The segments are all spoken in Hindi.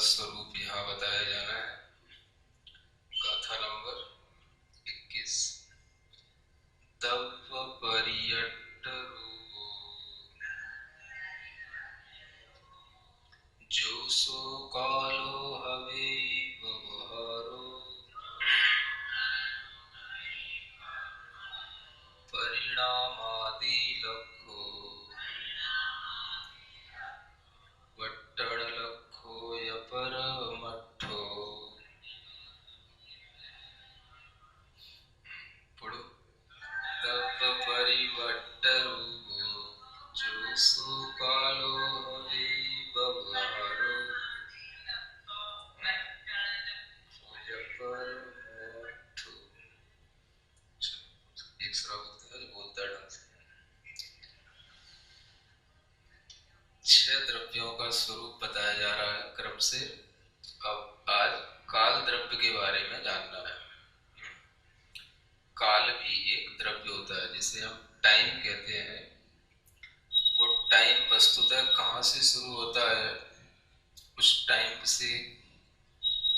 स्वरूप यहाँ बताया जाना है। गाथा नंबर 21। तव परियट्टरू जो सो कालो हवे व्यवहारो परिणामादि लखो वट्टड़ लखो यपर मठो। पढ़ो। तब परिवट्टरू जो सो कालो हवे व्यवहारो यपर मठो। एक श्रावक है जो बोलता है ढंग से। 6 द्रव्यों का स्वरूप बताया जा रहा है क्रम से। अब आज काल द्रव्य के बारे में जानना है। काल भी एक द्रव्य होता है, जिसे हम टाइम कहते हैं। वो टाइम वस्तुतः कहाँ से शुरू होता है, उस टाइम से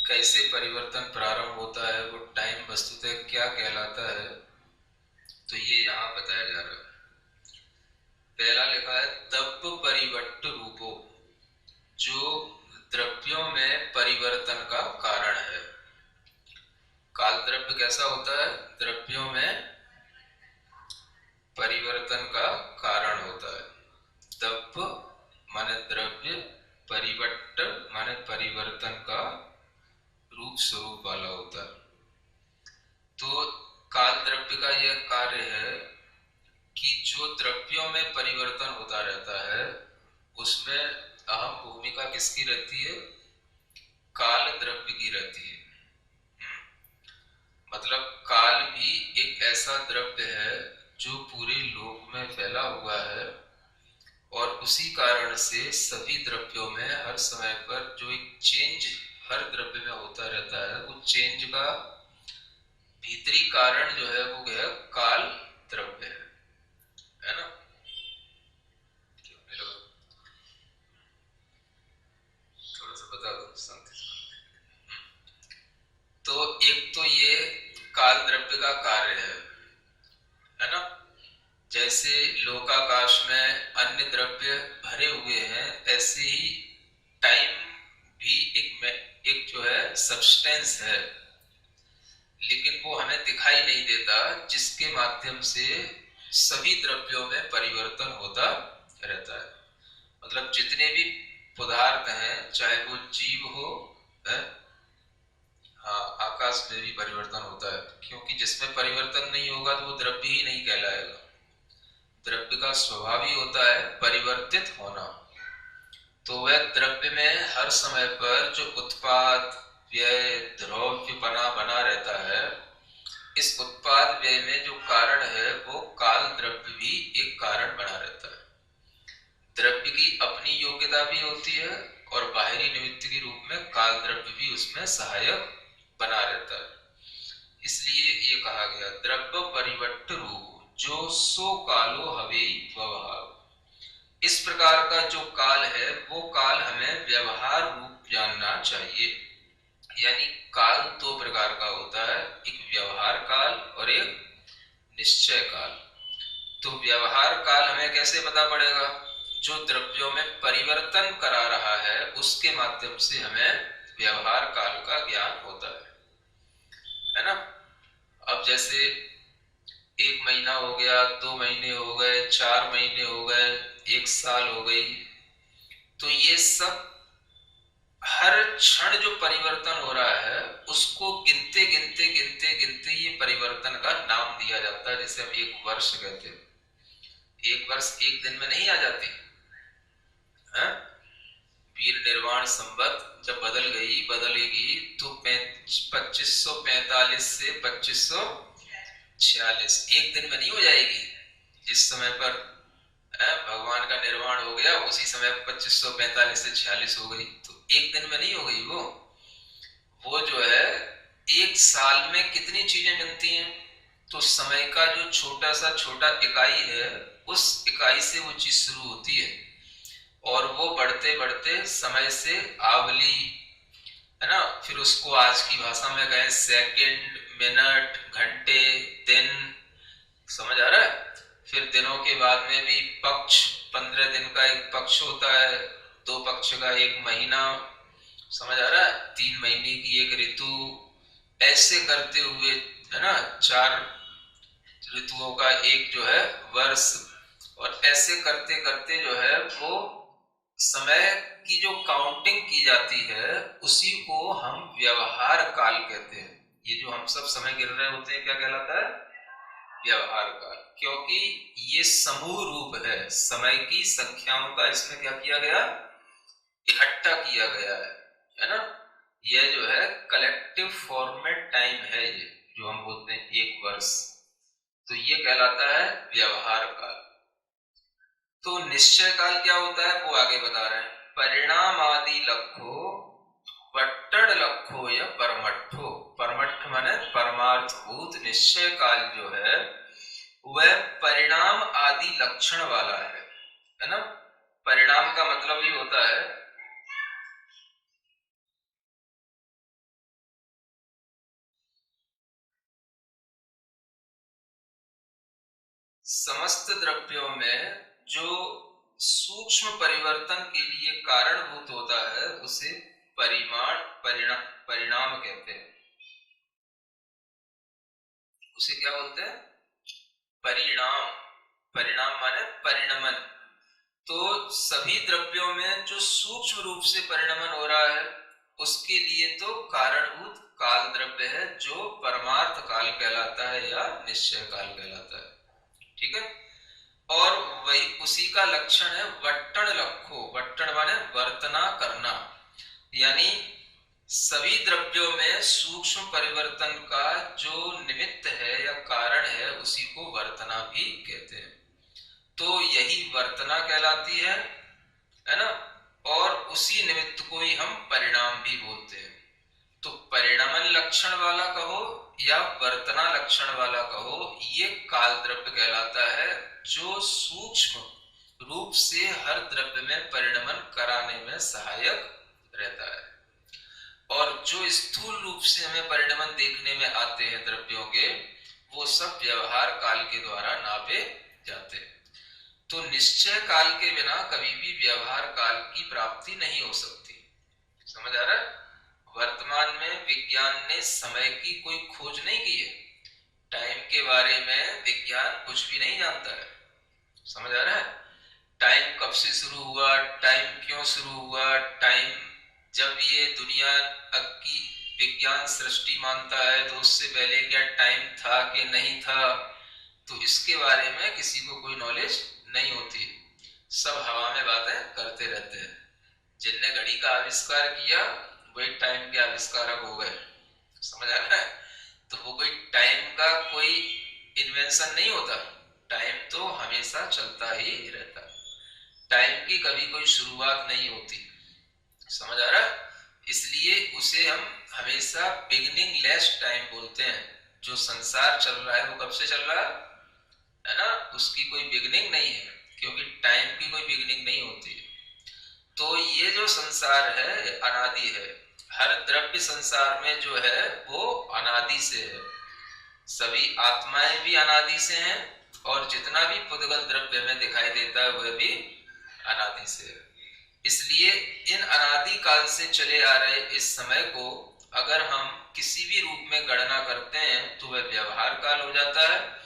कैसे परिवर्तन प्रारंभ होता है, वो टाइम वस्तुतः क्या कहलाता है, तो ये यहाँ बताया जा रहा है। पहला लिखा है तब परिवर्त रूपो, जो द्रव्यों में परिवर्तन का कारण है। काल द्रव्य कैसा होता है? द्रव्यों में परिवर्तन का कारण होता है। तब माने द्रव्य, परिवर्त माने परिवर्तन का रूप स्वरूप वाला होता है। तो काल द्रव्य का यह कार्य है कि जो द्रव्यों में परिवर्तन होता रहता है उसमें अहम भूमिका किसकी रहती है? काल द्रव्य की रहती है। मतलब काल भी एक ऐसा द्रव्य है जो पूरे लोक में फैला हुआ है, और उसी कारण से सभी द्रव्यों में हर समय पर जो एक चेंज हर द्रव्य में होता रहता है, वो चेंज का भीतरी कारण जो है वो है काल द्रव्य है ना? क्यों नहीं लगा? थोड़ा सा बता दो शांति से। तो एक तो ये काल द्रव्य का कार्य है ना? जैसे लोकाकाश में अन्य द्रव्य भरे हुए हैं, ऐसे ही टाइम भी एक जो है सब्सटेंस है, लेकिन वो हमें दिखाई नहीं देता, जिसके माध्यम से सभी द्रव्यों में परिवर्तन होता रहता है। मतलब जितने भी पदार्थ हैं, चाहे वो जीव हो, है? हाँ, आकाश में भी परिवर्तन होता है, क्योंकि जिसमें परिवर्तन नहीं होगा तो वो द्रव्य ही नहीं कहलाएगा। द्रव्य का स्वभाव ही होता है परिवर्तित होना। तो वह द्रव्य में हर समय पर जो उत्पाद व्यय द्रव्यपना बना रहता है, इस उत्पाद व्यय में जो कारण है वो काल द्रव्य भी एक कारण बना रहता है। द्रव्य की अपनी योग्यता भी होती है और बाहरी निमित्त के रूप में काल द्रव्य भी उसमें सहायक बना रहता है। इसलिए ये कहा गया द्रव्य परिवर्त रूप जो सो कालो हवे व्यवहार। इस प्रकार का जो काल है वो काल हमें व्यवहार रूप जानना चाहिए। यानी काल 2 प्रकार का होता है, एक व्यवहार काल और एक निश्चय काल। तो व्यवहार काल हमें कैसे पता पड़ेगा? जो द्रव्यों में परिवर्तन करा रहा है उसके माध्यम से हमें व्यवहार काल का ज्ञान होता है ना? अब जैसे 1 महीना हो गया, 2 महीने हो गए, 4 महीने हो गए, 1 साल हो गई, तो ये सब हर क्षण जो परिवर्तन हो रहा है उसको गिनते गिनते गिनते गिनते ये परिवर्तन का नाम दिया जाता है, जिसे हम 1 वर्ष कहते हैं। 1 वर्ष 1 दिन में नहीं आ जाती है? वीर निर्वाण संवत जब बदलेगी तो 2545 से 2546 1 दिन में नहीं हो जाएगी। जिस समय पर भगवान का निर्वाण हो गया उसी समय 2545 से 46 हो गई, तो 1 दिन में नहीं हो गई। वो जो है 1 साल में कितनी चीजें बनती हैं, तो समय का जो छोटा सा छोटा इकाई है उस इकाई से वो चीज शुरू होती है, और वो बढ़ते बढ़ते समय से आवली, है ना। फिर उसको आज की भाषा में कहें सेकंड, मिनट, घंटे, दिन, समझ आ रहा है। फिर दिनों के बाद में भी पक्ष, 15 दिन का एक पक्ष होता है, 2 पक्ष का एक महीना, समझ आ रहा है, 3 महीने की एक ऋतु, ऐसे करते हुए, है ना, 4 ऋतुओं का एक जो है वर्ष, और ऐसे करते करते जो है वो समय की जो काउंटिंग की जाती है उसी को हम व्यवहार काल कहते हैं। ये जो हम सब समय गिन रहे होते हैं क्या कहलाता है? व्यवहार काल। क्योंकि ये समूह रूप है, समय की संख्याओं का इसमें क्या किया गया? इकट्ठा किया गया है ना। यह जो है कलेक्टिव फॉर्मेट टाइम है, ये जो हम बोलते हैं एक वर्ष, तो ये कहलाता है व्यवहार काल। तो निश्चय काल क्या होता है वो आगे बता रहे हैं। परिणाम आदि लक्ष्यो वट्टड़ लक्ष्यो या परमट्ठो, परमट्ठ माने परमार्थभूत, निश्चय काल जो है वह परिणाम आदि लक्षण वाला है ना। परिणाम का मतलब ही होता है समस्त द्रव्यों में जो सूक्ष्म परिवर्तन के लिए कारणभूत होता है उसे परिमाण परिणाम परिणाम कहते हैं। उसे क्या बोलते हैं? परिणाम। परिणाम माने परिणमन। तो सभी द्रव्यों में जो सूक्ष्म रूप से परिणमन हो रहा है उसके लिए तो कारणभूत काल द्रव्य है जो परमार्थ काल कहलाता है या निश्चय काल कहलाता है। ठीक है। और वही उसी का लक्षण है वट्टण लक्ष्यो। वट्टण माने वर्तना करना, यानी सभी द्रव्यों में सूक्ष्म परिवर्तन का जो निमित्त है या कारण है उसी को वर्तना भी कहते हैं। तो यही वर्तना कहलाती है ना। और उसी निमित्त को ही हम परिणाम भी बोलते हैं। तो परिणमन लक्षण वाला कहो या वर्तना लक्षण वाला कहो, ये काल द्रव्य कहलाता है जो सूक्ष्म रूप से हर द्रव्य में परिणमन कराने में सहायक रहता है। और जो स्थूल रूप से हमें परिणमन देखने में आते हैं द्रव्यों के, वो सब व्यवहार काल के द्वारा नापे जाते हैं। तो निश्चय काल के बिना कभी भी व्यवहार काल की प्राप्ति नहीं हो सकती। समझ आ रहा है? वर्तमान में विज्ञान ने समय की कोई खोज नहीं की है। टाइम के बारे में विज्ञान कुछ भी नहीं जानता है। समझ आ रहा है? टाइम कब से शुरू हुआ, टाइम क्यों शुरू हुआ, टाइम जब ये दुनिया की विज्ञान सृष्टि मानता है तो उससे पहले क्या टाइम था कि नहीं था, तो इसके बारे में किसी को कोई नॉलेज नहीं होती। सब हवा में बातें करते रहते हैं। जिनने घड़ी का आविष्कार किया वही टाइम के आविष्कारक हो गए। समझ आ रहा है? तो वो कोई टाइम का कोई इन्वेंशन नहीं होता। टाइम तो हमेशा चलता ही रहता है। टाइम की कभी कोई शुरुआत नहीं होती। समझ आ रहा है? इसलिए उसे हम हमेशा बिगिनिंग लेस टाइम बोलते हैं। जो संसार चल रहा है वो कब से चल रहा है ना, उसकी कोई बिगिनिंग नहीं है, क्योंकि टाइम की कोई बिगिनिंग नहीं होती है। तो ये जो संसार है अनादि है। हर द्रव्य संसार में जो है वो अनादि से है। सभी आत्माएं भी अनादि से हैं और जितना भी पुद्गल द्रव्य में दिखाई देता है वह भी अनादि से है। इसलिए इन अनादि काल से चले आ रहे इस समय को अगर हम किसी भी रूप में गणना करते हैं तो वह व्यवहार काल हो जाता है।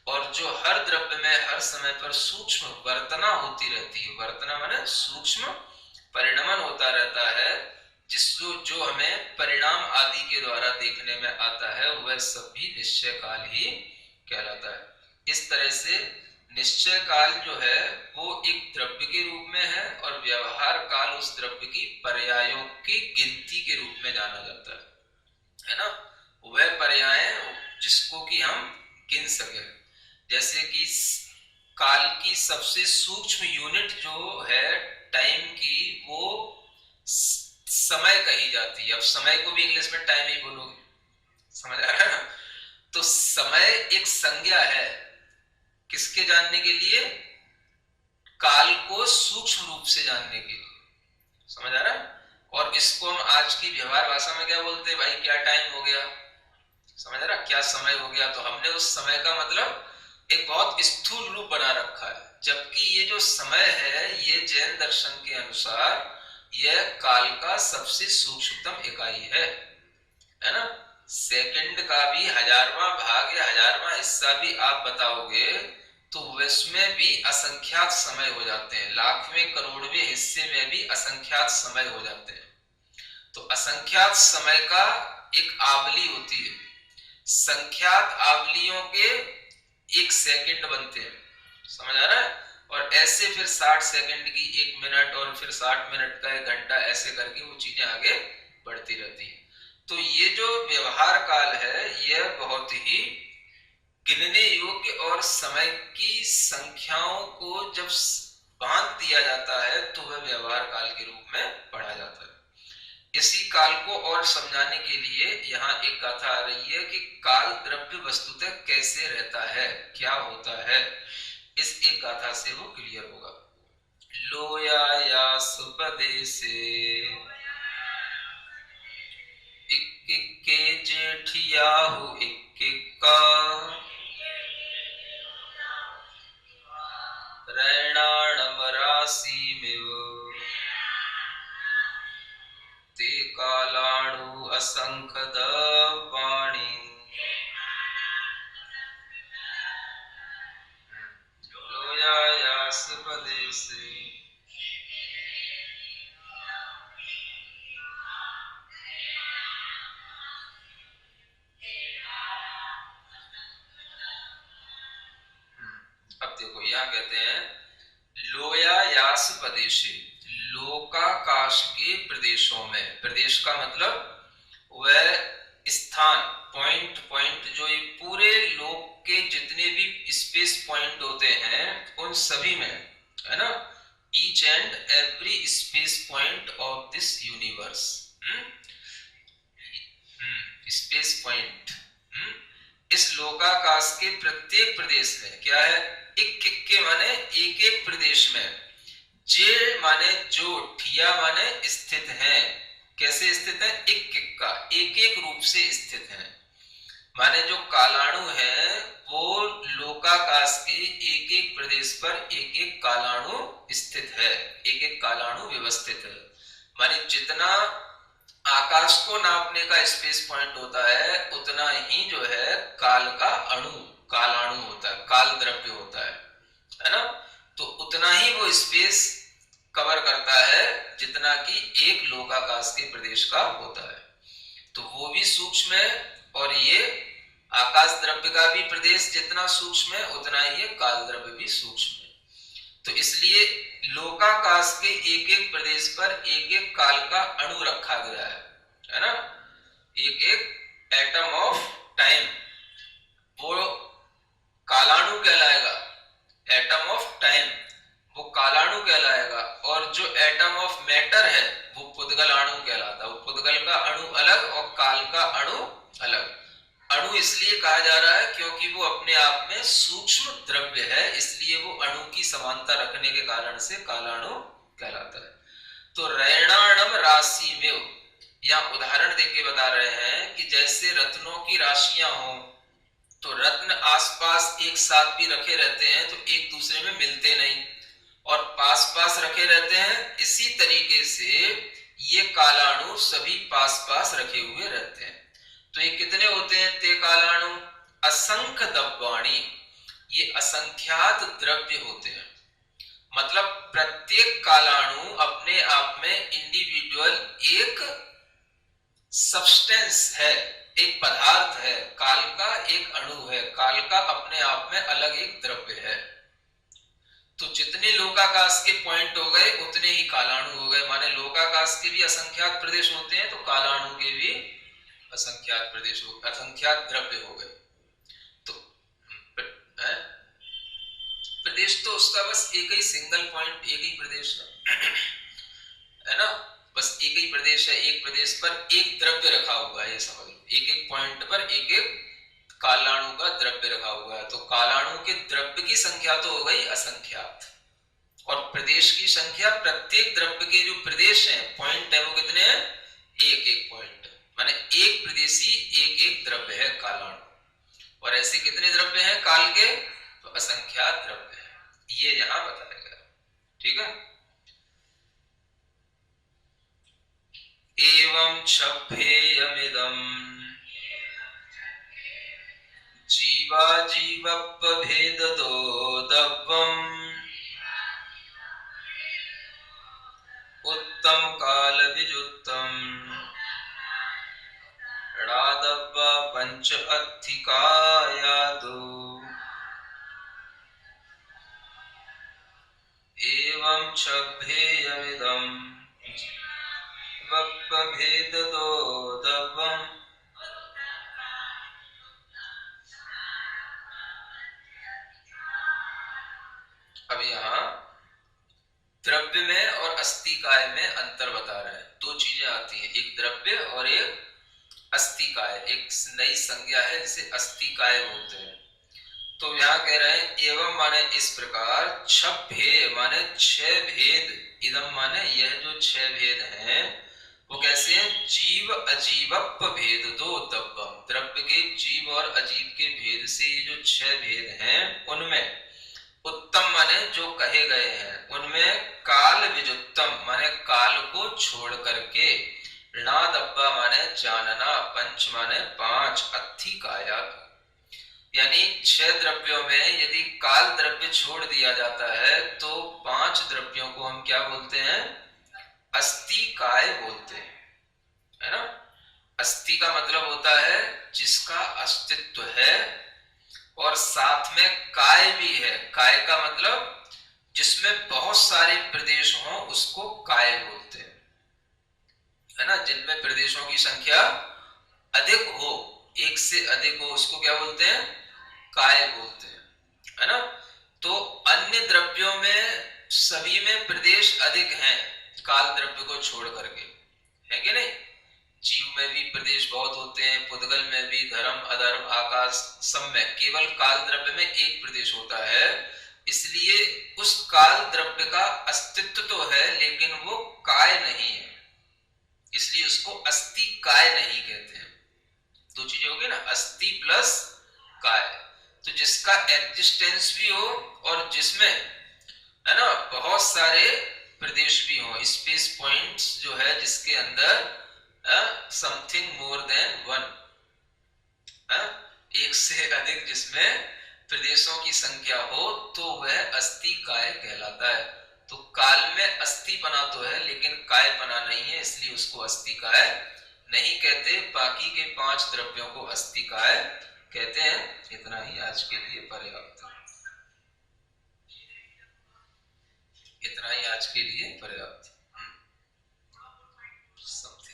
और जो हर द्रव्य में हर समय पर सूक्ष्म वर्तना होती रहती है, वर्तना माने सूक्ष्म परिणमन होता रहता है, जिसको जो हमें परिणाम आदि के द्वारा देखने में आता है, वह सब भी निश्चय काल ही कहलाता है। इस तरह से निश्चय काल जो है वो एक द्रव्य के रूप में है और व्यवहार काल उस द्रव्य की पर्यायों की गिनती के रूप में जाना जाता है ना। वह पर्याय जिसको कि हम गिन सके। जैसे कि काल की सबसे सूक्ष्म यूनिट जो है टाइम की, वो समय कही जाती है। अब समय को भी इंग्लिश में टाइम ही बोलोगे, समझ आ रहा है ना। तो समय एक संज्ञा है किसके जानने के लिए? काल को सूक्ष्म रूप से जानने के लिए। समझ आ रहा है? और इसको हम आज की व्यवहार भाषा में क्या बोलते हैं, भाई क्या टाइम हो गया, समझ रहा, क्या समय हो गया। तो हमने उस समय का मतलब एक बहुत स्थूल रूप बना रखा है, जबकि ये जो समय है ये जैन दर्शन के अनुसार यह काल का सबसे सूक्ष्मतम इकाई है ना। सेकंड का भी 1000वां भाग या 1000वां हिस्सा भी आप बताओगे तो उसमें भी असंख्यात समय हो जाते हैं, लाखवें करोड़वें हिस्से में भी असंख्यात समय हो जाते हैं। तो असंख्यात समय का एक आवली होती है, संख्यात आवलियों के एक सेकंड बनते हैं, समझ आ रहा है। और ऐसे फिर 60 सेकंड की 1 मिनट और फिर 60 मिनट का 1 घंटा, ऐसे करके वो चीजें आगे बढ़ती रहती हैं। तो ये जो व्यवहार काल है यह बहुत ही गिनने योग्य और समय की संख्याओं को जब बांध दिया जाता है तो वह व्यवहार काल के रूप में पढ़ा जाता है। इसी काल को और समझाने के लिए यहाँ एक गाथा आ रही है कि काल द्रव्य वस्तुतः कैसे रहता है, क्या होता है। इस एक गाथा से वो क्लियर होगा। लोया सुपदे से इक्के जेठिया हो इक्का रैणाणम राशि में ते कालाणु असंख्य दवाणी लोयायास पदे से। अब देखो यहाँ कहते हैं लोयायास प्रदेशे, लोकाकाश के प्रदेशों में, प्रदेश का मतलब वह स्थान, पॉइंट, पॉइंट जो ये पूरे लोक के जितने भी स्पेस पॉइंट होते हैं उन सभी में, है ना, each and every space point of this universe, space point, इस लोकाकाश के प्रत्येक प्रदेश में क्या है, एक माने एक एक प्रदेश में, जे माने जो, ठिया माने स्थित है, कैसे स्थित है, एक का एक एक रूप से स्थित है, माने जो कालाणु है वो लोकाकाश के एक एक प्रदेश पर एक एक कालाणु स्थित है, एक एक कालाणु व्यवस्थित है। माने जितना आकाश को नापने का स्पेस पॉइंट होता है उतना ही जो है काल का अणु, कालाणु होता है, काल द्रव्य होता है ना। तो उतना ही वो स्पेस कवर करता है जितना कि एक लोकाकाश के प्रदेश का होता है। तो वो भी सूक्ष्म है और ये आकाश द्रव्य का भी प्रदेश जितना सूक्ष्म है उतना ही ये काल द्रव्य भी सूक्ष्म है। तो इसलिए लोकाकाश के एक एक प्रदेश पर एक एक काल का अणु रखा गया है ना, एक एक एटम ऑफ टाइम, वो कालाणु कहलाएगा, एटम ऑफ टाइम वो कालाणु कहलाएगा। और जो एटम ऑफ मैटर है वो पुद्गल अणु कहलाता है। वो पुद्गल का अणु अलग और काल का अणु अलग। अणु इसलिए कहा जा रहा है क्योंकि वो अपने आप में सूक्ष्म द्रव्य है, इसलिए वो अणु की समानता रखने के कारण से कालाणु कहलाता है। तो रैणाणम राशि में यहाँ उदाहरण देके बता रहे हैं कि जैसे रत्नों की राशियां हो तो रत्न आसपास एक साथ भी रखे रहते हैं तो एक दूसरे में मिलते नहीं और पास पास रखे रहते हैं, इसी तरीके से ये कालाणु सभी पास पास रखे हुए रहते हैं। तो ये कितने होते हैं, ते कालाणु असंख्य दब्बाणी, ये असंख्यात द्रव्य होते हैं। मतलब प्रत्येक कालाणु अपने आप में इंडिविजुअल एक सब्सटेंस है, एक पदार्थ है, काल का एक अणु है, काल का अपने आप में अलग एक द्रव्य है। तो जितने लोकाकाश के पॉइंट हो गए उतने ही कालाणु हो गए। माने लोकाकाश के भी असंख्यात प्रदेश होते हैं तो कालाणु के भी असंख्यात प्रदेश हो, असंख्यात द्रव्य हो गए। तो प्रदेश तो उसका बस एक ही सिंगल पॉइंट, एक ही प्रदेश है ना, बस एक ही प्रदेश है, एक प्रदेश पर एक द्रव्य रखा हुआ है, ये समझ लो, एक एक पॉइंट पर एक एक कालाणु का द्रव्य रखा हुआ है। तो कालाणु के द्रव्य की संख्या तो हो गई असंख्यात, और प्रदेश की संख्या, प्रत्येक द्रव्य के जो प्रदेश हैं, पॉइंट है, वो कितने हैं? एक एक पॉइंट, माने एक प्रदेशी एक एक द्रव्य है कालाणु। और ऐसे कितने द्रव्य हैं काल के? तो असंख्यात द्रव्य है, ये यहां बताया गया। ठीक है। एवं क्षभेयमिदं जीवा जीवप्पभेदतो दव्वम् उत्तम काल विजुत्तम णादव्वा पंच अधिकायादो एवं क्षभेयमिदं वप्पभेदतो दव्वम्। अब यहाँ द्रव्य में और अस्थिकाय में अंतर बता रहे हैं। दो चीजें आती हैं, एक द्रव्य और एक अस्थिकाय। एक नई संज्ञा है जिसे अस्थिकाय बोलते हैं। तो यहाँ कह रहे हैं एवं माने इस प्रकार, छभेय माने छह भेद, इदम माने यह जो छह भेद हैं वो कैसे हैं? जीव अजीवप भेद दो तब्बम, द्रव्य के जीव और अजीव के भेद से जो छह भेद हैं उनमें उत्तम माने जो कहे गए हैं, उनमें काल विजुत्तम माने काल को छोड़ करके, ऋणादब्बा माने जानना, पंच माने पांच, अत्थिकाया यानी छह द्रव्यों में यदि काल द्रव्य छोड़ दिया जाता है तो पांच द्रव्यों को हम क्या बोलते हैं? अस्थिकाय बोलते हैं, है ना। अस्थि का मतलब होता है जिसका अस्तित्व है, और साथ में काय भी है। काय का मतलब जिसमें बहुत सारे प्रदेश हों उसको काय बोलते हैं, है ना। जिनमें प्रदेशों की संख्या अधिक हो, एक से अधिक हो, उसको क्या बोलते हैं? काय बोलते हैं, है ना। तो अन्य द्रव्यों में सभी में प्रदेश अधिक हैं काल द्रव्य को छोड़ करके, है कि नहीं। जीव में भी प्रदेश बहुत होते हैं, पुद्गल में भी, धर्म अधर्म आकाश सब में, केवल काल द्रव्य में एक प्रदेश होता है। इसलिए उस काल द्रव्य का अस्तित्व तो है लेकिन वो काय नहीं है, इसलिए उसको अस्थि काय नहीं कहते हैं। दो चीजें होगी ना, अस्थि प्लस काय। तो जिसका एग्जिस्टेंस भी हो और जिसमें, है ना, बहुत सारे प्रदेश भी हो, स्पेस पॉइंट्स जो है जिसके अंदर समथिंग मोर देन वन, एक से अधिक जिसमें प्रदेशों की संख्या हो, तो वह अस्थिकाय कहलाता है। तो काल में अस्थिपना तो है लेकिन कायपना नहीं है, इसलिए उसको अस्थिकाय नहीं कहते। बाकी के पांच द्रव्यों को अस्थिकाय कहते हैं। इतना ही आज के लिए पर्याप्त है, इतना ही आज के लिए पर्याप्त।